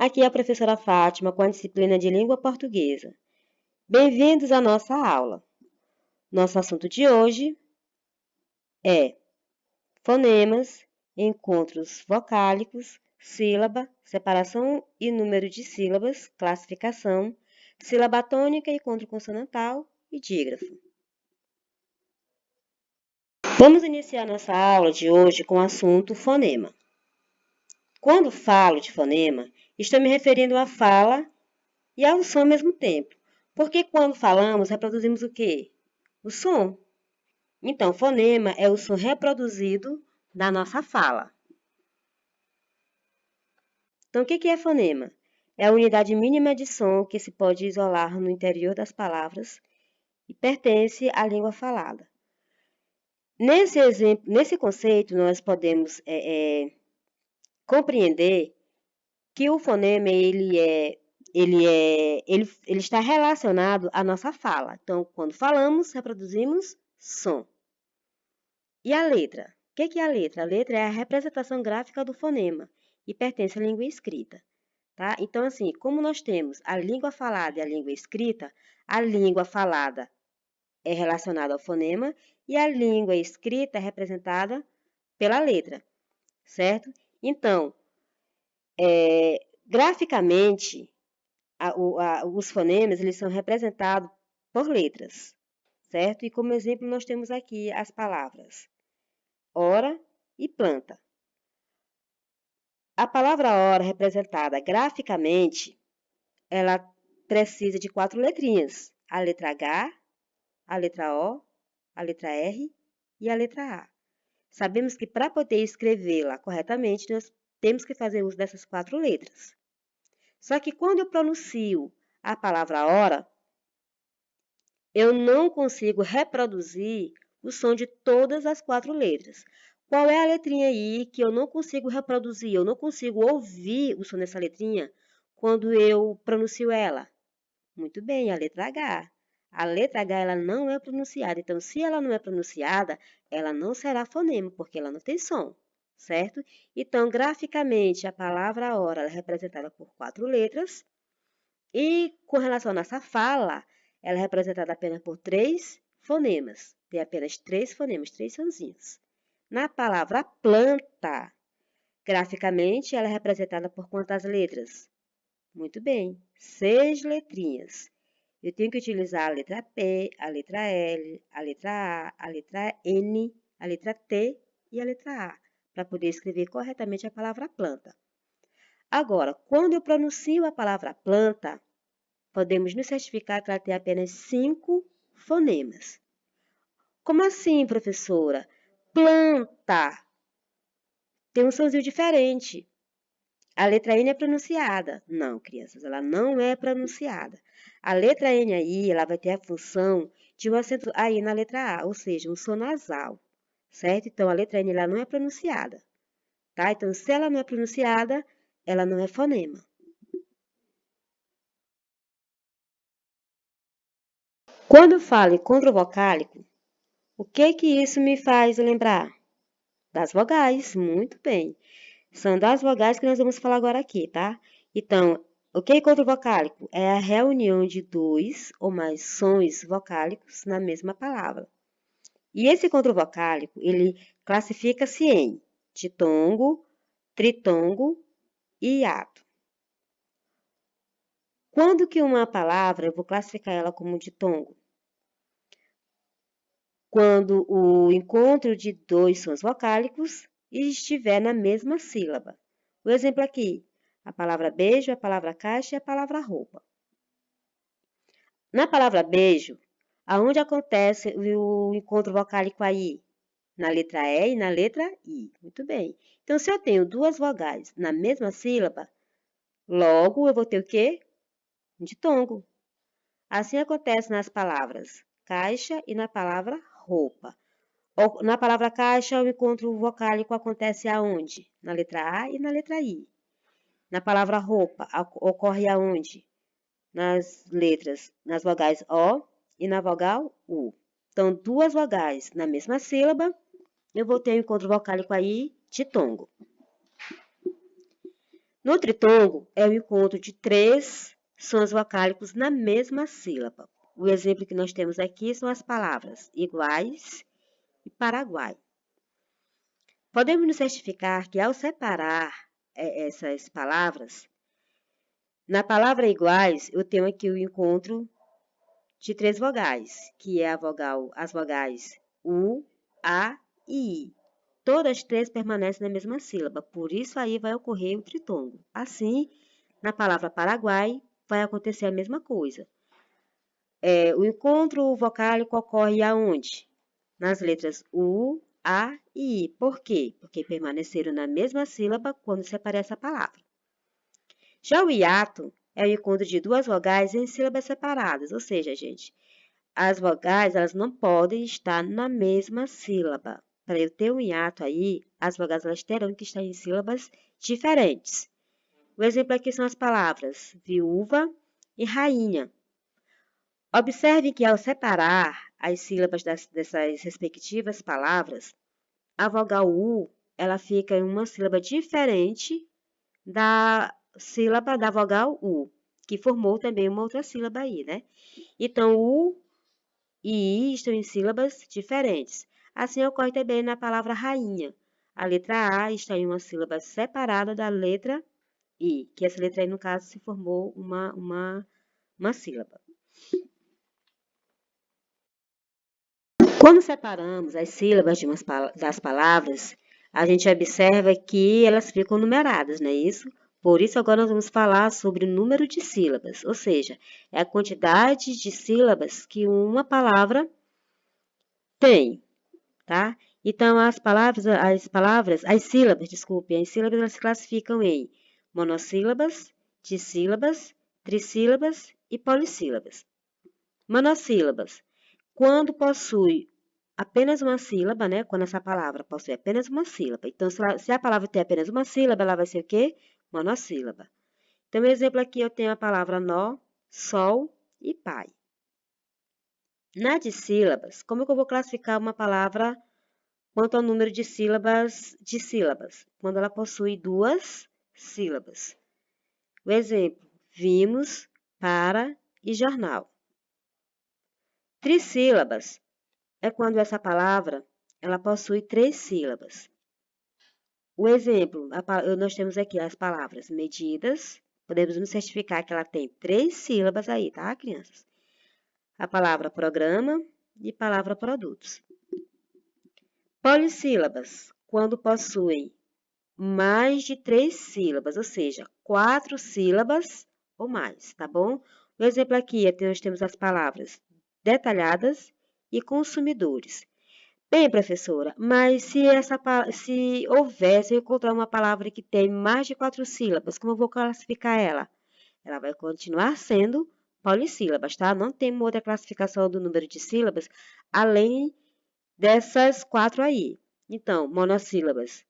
Aqui é a professora Fátima com a disciplina de Língua Portuguesa. Bem-vindos à nossa aula. Nosso assunto de hoje é fonemas, encontros vocálicos, sílaba, separação e número de sílabas, classificação, sílaba tônica e encontro consonantal e dígrafo. Vamos iniciar nossa aula de hoje com o assunto fonema. Quando falo de fonema, estou me referindo à fala e ao som ao mesmo tempo. Porque quando falamos, reproduzimos o quê? O som. Então, fonema é o som reproduzido da nossa fala. Então, o que é fonema? É a unidade mínima de som que se pode isolar no interior das palavras e pertence à língua falada. Nesse conceito, nós podemos compreender que o fonema ele está relacionado à nossa fala. Então, quando falamos, reproduzimos som. E a letra? O que é a letra? A letra é a representação gráfica do fonema e pertence à língua escrita. Tá? Então, assim, como nós temos a língua falada e a língua escrita, a língua falada é relacionada ao fonema e a língua escrita é representada pela letra, certo? Então, graficamente, os fonemas eles são representados por letras, certo? E como exemplo, nós temos aqui as palavras hora e planta. A palavra hora, representada graficamente, ela precisa de 4 letrinhas. A letra H, a letra O, a letra R e a letra A. Sabemos que para poder escrevê-la corretamente, nós temos que fazer uso dessas 4 letras. Só que quando eu pronuncio a palavra hora, eu não consigo reproduzir o som de todas as 4 letras. Qual é a letrinha aí que eu não consigo reproduzir? Eu não consigo ouvir o som dessa letrinha quando eu pronuncio ela? Muito bem, a letra H. A letra H ela não é pronunciada. Então, se ela não é pronunciada, ela não será fonema, porque ela não tem som, certo? Então, graficamente, a palavra hora é representada por 4 letras. E com relação à nossa fala, ela é representada apenas por 3 fonemas. Tem apenas 3 fonemas, 3 sonzinhos. Na palavra planta, graficamente, ela é representada por quantas letras? Muito bem, 6 letrinhas. Eu tenho que utilizar a letra P, a letra L, a letra A, a letra N, a letra T e a letra A, para poder escrever corretamente a palavra planta. Agora, quando eu pronuncio a palavra planta, podemos nos certificar que ela tem apenas 5 fonemas. Como assim, professora? Planta tem um sonzinho diferente. A letra N é pronunciada. Não, crianças, ela não é pronunciada. A letra N aí, ela vai ter a função de um acento aí na letra A, ou seja, um som nasal, certo? Então, a letra N ela não é pronunciada, tá? Então, se ela não é pronunciada, ela não é fonema. Quando eu falo encontro vocálico, o que isso me faz lembrar? Das vogais, muito bem. São das vogais que nós vamos falar agora aqui, tá? Então, o que é encontro vocálico? É a reunião de 2 ou mais sons vocálicos na mesma palavra. E esse encontro vocálico, ele classifica-se em ditongo, tritongo e hiato. Quando que uma palavra, eu vou classificar ela como ditongo? Quando o encontro de 2 sons vocálicos estiver na mesma sílaba. O exemplo aqui, a palavra beijo, a palavra caixa e a palavra roupa. Na palavra beijo, aonde acontece o encontro vocálico aí? Na letra E e na letra I. Muito bem. Então, se eu tenho 2 vogais na mesma sílaba, logo eu vou ter o quê? Um ditongo. Assim acontece nas palavras caixa e na palavra roupa. Na palavra caixa, o encontro vocálico acontece aonde? Na letra A e na letra I. Na palavra roupa, ocorre aonde? Nas vogais O e na vogal U. Então, 2 vogais na mesma sílaba, eu vou ter o encontro vocálico aí, ditongo. No tritongo, é o encontro de 3 sons vocálicos na mesma sílaba. O exemplo que nós temos aqui são as palavras iguais e Paraguai. Podemos nos certificar que, ao separar essas palavras, na palavra iguais, eu tenho aqui o encontro de 3 vogais, que é as vogais U, A e I. Todas 3 permanecem na mesma sílaba, por isso aí vai ocorrer o tritongo. Assim, na palavra Paraguai, vai acontecer a mesma coisa. O encontro vocálico ocorre aonde? Nas letras U, A e I. Por quê? Porque permaneceram na mesma sílaba quando separei essa palavra. Já o hiato é o encontro de 2 vogais em sílabas separadas, ou seja, gente, as vogais elas não podem estar na mesma sílaba. Para eu ter um hiato aí, as vogais elas terão que estar em sílabas diferentes. O exemplo aqui são as palavras viúva e rainha. Observe que ao separar as sílabas dessas respectivas palavras, a vogal U ela fica em uma sílaba diferente da sílaba da vogal U, que formou também uma outra sílaba aí, né? Então, U e I estão em sílabas diferentes. Assim ocorre também na palavra rainha. A letra A está em uma sílaba separada da letra I, que essa letra I, no caso, se formou uma sílaba. Quando separamos as sílabas das palavras, a gente observa que elas ficam numeradas, não é isso? Por isso, agora nós vamos falar sobre o número de sílabas, ou seja, é a quantidade de sílabas que uma palavra tem, tá? Então, as sílabas elas se classificam em monossílabas, dissílabas, trissílabas e polissílabas. Monossílabas, quando possui apenas uma sílaba, né? Quando essa palavra possui apenas uma sílaba. Então, se a palavra tem apenas uma sílaba, ela vai ser o quê? Monossílaba. Então, exemplo aqui, eu tenho a palavra nó, sol e pai. Na dissílabas, como que eu vou classificar uma palavra quanto ao número de sílabas? Quando ela possui 2 sílabas. O exemplo, vimos, para e jornal. Trissílabas é quando essa palavra ela possui 3 sílabas. O exemplo, nós temos aqui as palavras medidas, podemos nos certificar que ela tem 3 sílabas aí, tá, crianças? A palavra programa e palavra produtos. Polissílabas, quando possuem mais de 3 sílabas, ou seja, 4 sílabas ou mais, tá bom? No exemplo aqui, nós temos as palavras detalhadas e consumidores. Bem, professora, mas se eu encontrar uma palavra que tem mais de 4 sílabas, como eu vou classificar ela? Ela vai continuar sendo polissílabas, tá? Não tem outra classificação do número de sílabas além dessas 4 aí. Então, monossílabas,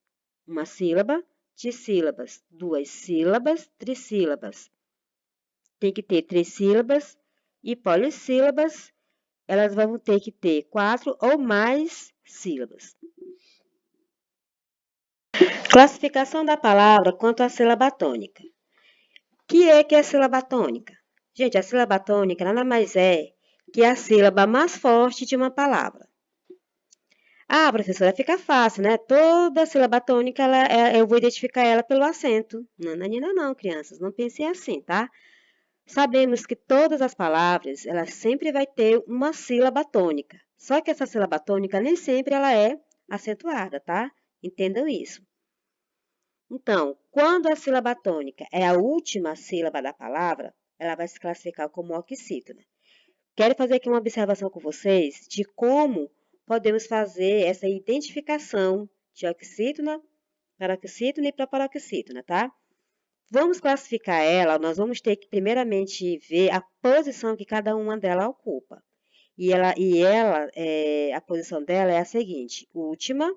uma sílaba, dissílabas, 2 sílabas, trissílabas. Tem que ter 3 sílabas e polissílabas, elas vão ter que ter 4 ou mais sílabas. Classificação da palavra quanto à sílaba tônica. Que é a sílaba tônica? Gente, a sílaba tônica nada mais é que a sílaba mais forte de uma palavra. Ah, professora, fica fácil, né? Toda sílaba tônica, eu vou identificar ela pelo acento. Não, não, crianças, não pensem assim, tá? Sabemos que todas as palavras, ela sempre vai ter uma sílaba tônica. Só que essa sílaba tônica nem sempre ela é acentuada, tá? Entendam isso. Então, quando a sílaba tônica é a última sílaba da palavra, ela vai se classificar como oxítona. Quero fazer aqui uma observação com vocês de como podemos fazer essa identificação de oxítona, paroxítona e proparoxítona, tá? Vamos classificar ela, nós vamos ter que primeiramente ver a posição que cada uma delas ocupa. A posição dela é a seguinte, última,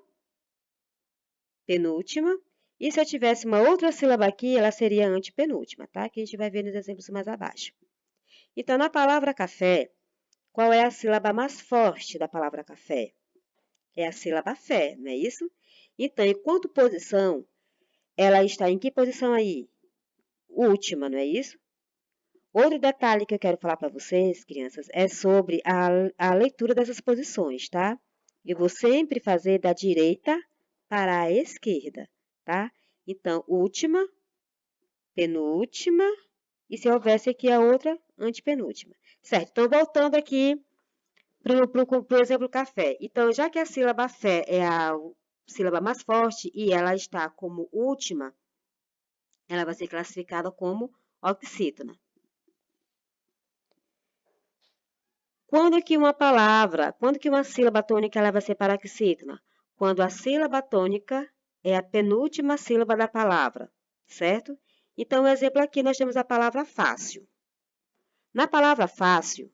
penúltima, e se eu tivesse uma outra sílaba aqui, ela seria antepenúltima, tá? Que a gente vai ver nos exemplos mais abaixo. Então, na palavra café, qual é a sílaba mais forte da palavra café? É a sílaba fé, não é isso? Então, enquanto posição, ela está em que posição aí? última, não é isso? Outro detalhe que eu quero falar para vocês, crianças, é sobre a leitura dessas posições, tá? Eu vou sempre fazer da direita para a esquerda, tá? Então, última, penúltima, e se houvesse aqui a outra, antepenúltima. Certo, então voltando aqui para o exemplo café. Então, já que a sílaba fé é a sílaba mais forte e ela está como última, ela vai ser classificada como oxítona. Quando que uma sílaba tônica ela vai ser paroxítona? Quando a sílaba tônica é a penúltima sílaba da palavra, certo? Então, o exemplo aqui, nós temos a palavra fácil. Na palavra fácil,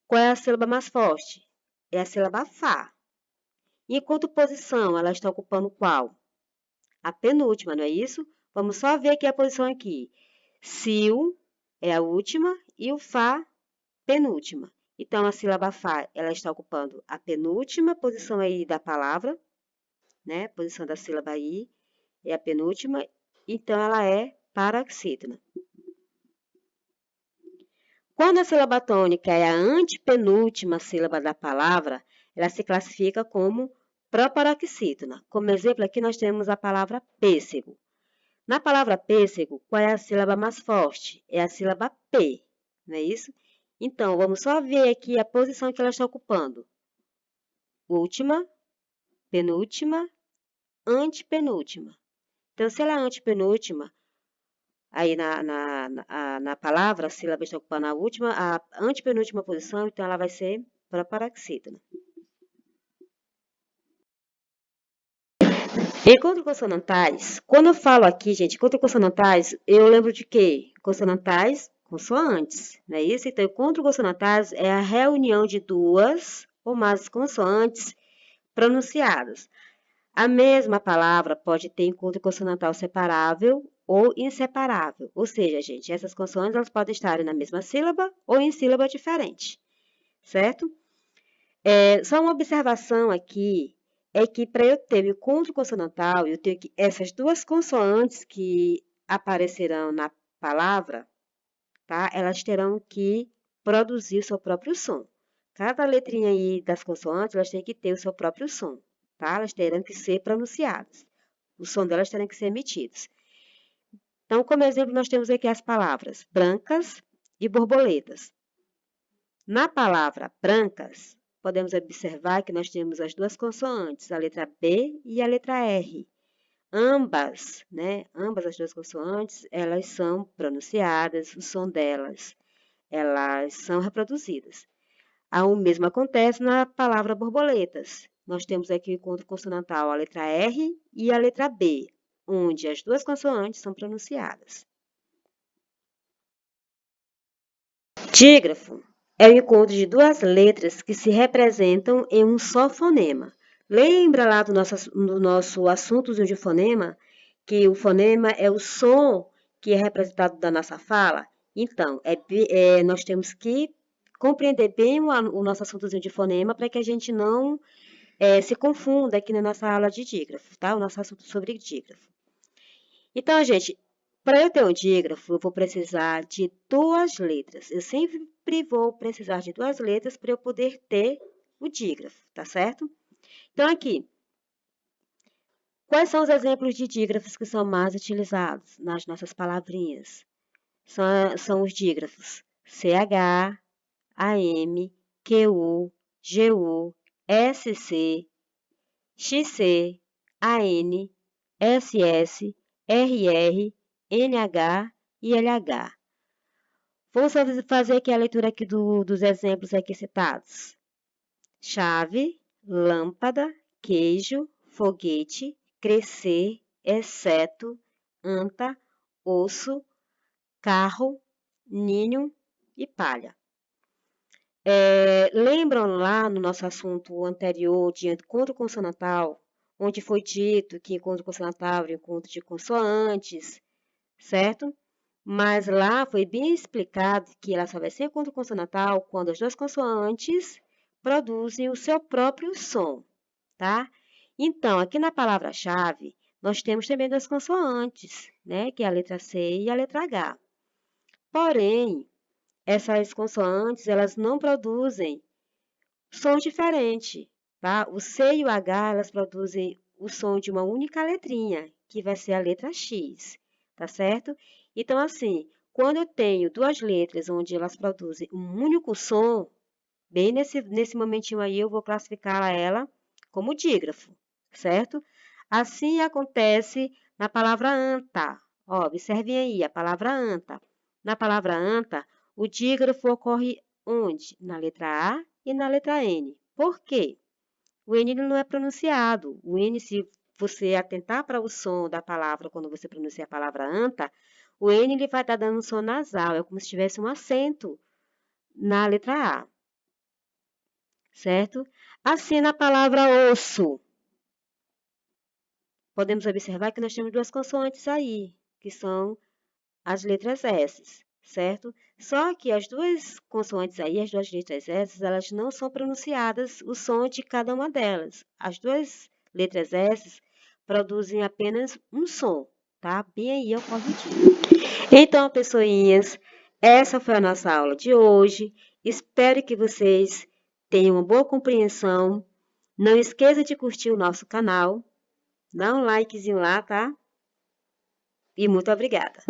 qual é a sílaba mais forte? É a sílaba Fá. E enquanto posição, ela está ocupando qual? A penúltima, não é isso? Vamos só ver aqui a posição aqui. Sil é a última e o Fá, penúltima. Então, a sílaba Fá, ela está ocupando a penúltima posição aí da palavra, né? Posição da sílaba aí é a penúltima. Então, ela é paroxítona. Quando a sílaba tônica é a antepenúltima sílaba da palavra, ela se classifica como proparoxítona. Como exemplo, aqui nós temos a palavra pêssego. Na palavra pêssego, qual é a sílaba mais forte? É a sílaba P, não é isso? Então, vamos só ver aqui a posição que ela está ocupando. Última, penúltima, antepenúltima. Então, se ela é antepenúltima, aí na palavra, a sílaba está ocupando a antepenúltima posição, então ela vai ser proparoxítona. Encontros consonantais, quando eu falo aqui, gente, encontros consonantais, eu lembro de quê? Consonantais, consoantes, não é isso? Então, encontros consonantais é a reunião de duas ou mais consoantes pronunciadas. A mesma palavra pode ter encontro consonantal separável ou inseparável. Ou seja, gente, essas consoantes elas podem estar na mesma sílaba ou em sílaba diferente, certo? Só uma observação aqui é que para eu ter o encontro consonantal, eu tenho que essas duas consoantes que aparecerão na palavra, tá? Elas terão que produzir o seu próprio som. Cada letrinha aí das consoantes, elas têm que ter o seu próprio som, tá? Elas terão que ser pronunciadas. O som delas terão que ser emitidos. Então, como exemplo, nós temos aqui as palavras brancas e borboletas. Na palavra brancas, podemos observar que nós temos as duas consoantes, a letra B e a letra R. Ambas as duas consoantes, elas são pronunciadas, o som delas, elas são reproduzidas. O mesmo acontece na palavra borboletas. Nós temos aqui o encontro consonantal, a letra R e a letra B, onde as duas consoantes são pronunciadas. Dígrafo é o encontro de duas letras que se representam em um só fonema. Lembra lá do nosso assuntozinho de fonema, que o fonema é o som que é representado da nossa fala? Então, nós temos que compreender bem o nosso assuntozinho de fonema para que a gente não se confunda aqui na nossa aula de dígrafo, tá? O nosso assunto sobre dígrafo. Então, gente, para eu ter um dígrafo, eu vou precisar de duas letras. Eu sempre vou precisar de duas letras para eu poder ter o dígrafo, tá certo? Então, aqui, quais são os exemplos de dígrafos que são mais utilizados nas nossas palavrinhas? São os dígrafos CH, AM, QU, GU, SC, XC, AN, SS, RR, NH e LH. Vamos fazer aqui a leitura aqui dos exemplos aqui citados. Chave, lâmpada, queijo, foguete, crescer, exceto, anta, osso, carro, ninho e palha. Lembram lá no nosso assunto anterior de encontro consonantal, onde foi dito que encontro consonantal era encontro de consoantes, certo? Mas lá foi bem explicado que ela só vai ser encontro consonantal quando as duas consoantes produzem o seu próprio som, tá? Então, aqui na palavra-chave, nós temos também duas consoantes, né? Que é a letra C e a letra H. Porém, essas consoantes, elas não produzem sons diferentes, tá? O C e o H, elas produzem o som de uma única letrinha, que vai ser a letra X, tá certo? Então, assim, quando eu tenho duas letras onde elas produzem um único som, bem nesse momentinho aí eu vou classificar ela como dígrafo, certo? Assim acontece na palavra anta. Ó, observem aí a palavra anta. Na palavra anta, o dígrafo ocorre onde? Na letra A e na letra N. Por quê? O N não é pronunciado. O N, se você atentar para o som da palavra quando você pronuncia a palavra anta, o N ele vai estar dando um som nasal, é como se tivesse um acento na letra A, certo? Assim, na palavra osso, podemos observar que nós temos duas consoantes aí, que são as letras S, certo? Só que as duas consoantes aí, as duas letras S, elas não são pronunciadas o som de cada uma delas. As duas letras S produzem apenas um som, tá? Bem aí ao corrigir. Então, pessoinhas, essa foi a nossa aula de hoje. Espero que vocês tenham uma boa compreensão. Não esqueça de curtir o nosso canal. Dá um likezinho lá, tá? E muito obrigada!